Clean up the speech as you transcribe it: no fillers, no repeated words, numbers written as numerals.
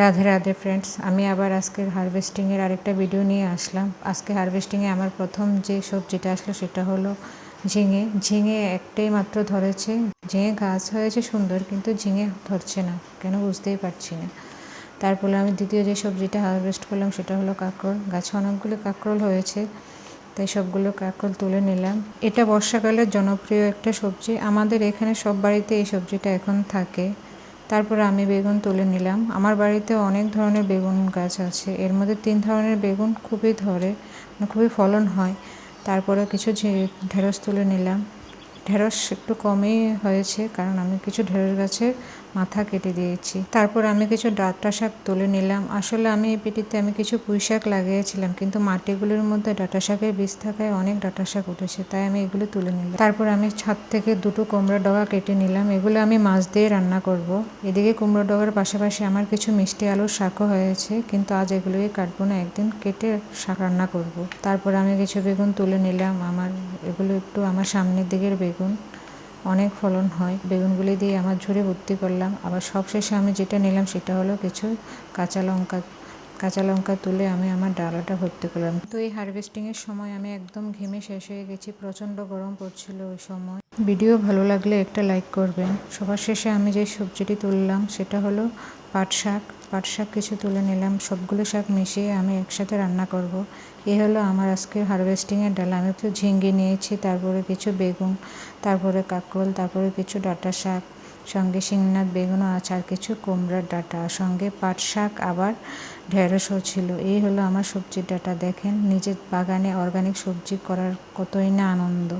Radhe Radhe friends, আমি আবার আজকের হারভেস্টিংয়ের আরেকটা ভিডিও নিয়ে আসলাম। আজকে হারভেস্টিংয়ে আমার প্রথম যে সবজিটা আসলো সেটা হলো ঝিঙে। ঝিঙে একটাই মাত্র ধরেছে। ঝিঙে গাছ হয়েছে সুন্দর, কিন্তু ঝিঙে ধরছে না কেন বুঝতেই পারছি না। তারপরে আমি দ্বিতীয় যে সবজিটা হারভেস্ট করলাম সেটা হলো কাঁকরোল। গাছে অনেকগুলো কাঁকরোল হয়েছে, তাই সবগুলো কাঁকরোল তুলে নিলাম। এটা বর্ষাকালের জনপ্রিয় একটা সবজি, আমাদের এখানে সব বাড়িতে এই সবজিটা এখন থাকে। তারপরে আমি বেগুন তুলে নিলাম। আমার বাড়িতে অনেক ধরনের বেগুন গাছ আছে, এর মধ্যে 3 ধরনের বেগুন খুবই ধরে, খুবই ফলন হয়। তারপরে কিছু ঢেঁড়স তুলে নিলাম। ঢেঁড়স একটু কমই হয়েছে, কারণ আমি কিছু ঢেঁড়স গাছের মাথা কেটে দিয়েছি। তারপর আমি কিছু ডাঁটা শাক তুলে নিলাম। আসলে আমি এই পেটিতে আমি কিছু পুঁই শাক লাগিয়েছিলাম, কিন্তু মাটিগুলোর মধ্যে ডাঁটা শাকের বীজ থাকায় অনেক ডাঁটা শাক উঠেছে, তাই আমি এগুলো তুলে নিলাম। তারপর আমি ছাদ থেকে 2টো কুমড়ো ডগা কেটে নিলাম। এগুলো আমি মাছ দিয়ে রান্না করব। এদিকে কুমড়ো ডগার পাশাপাশি আমার কিছু মিষ্টি আলুর শাকও হয়েছে, কিন্তু আজ এগুলোই কাটবো না, একদিন কেটে শাক রান্না করব। তারপর আমি কিছু বেগুন তুলে নিলাম। এগুলো একটু আমার সামনের দিকের বেগুন, অনেক ফলন হয়। বেগুনগুলি দিয়ে আমার ঝুড়ি ভর্তি করলাম। আবার সবশেষে আমি যেটা নিলাম সেটা হলো কিছু কাঁচা লঙ্কা তুলে আমি আমার ডালাটা ভর্তি করলাম। তো এই হারভেস্টিংয়ের সময় আমি একদম ঘেমে শেষ হয়ে গেছি, প্রচণ্ড গরম পড়ছিল ওই সময়। ভিডিও ভালো লাগলে একটা লাইক করবেন। সবার শেষে আমি যে সবজিটি তুললাম সেটা হলো পাট শাক। পাট শাক কিছু তুলে নিলাম। সবগুলো শাক মিশিয়ে আমি একসাথে রান্না করব। এই হলো আমার আজকের হারভেস্টিংয়ের ডালা। আমি একটু ঝিঙ্গে নিয়েছি, তারপরে কিছু বেগুন, তারপরে কাঁকরোল, তারপরে কিছু ডাঁটা শাক, সঙ্গে শিংনাথ বেগুনও আছে, আর কিছু কুমড়ার ডাঁটা, সঙ্গে পাট শাক, আবার ঢেঁড়সও ছিল। এই হলো আমার সবজির ডাঁটা। দেখেন, নিজের বাগানে অর্গানিক সবজি করার কতই না আনন্দ।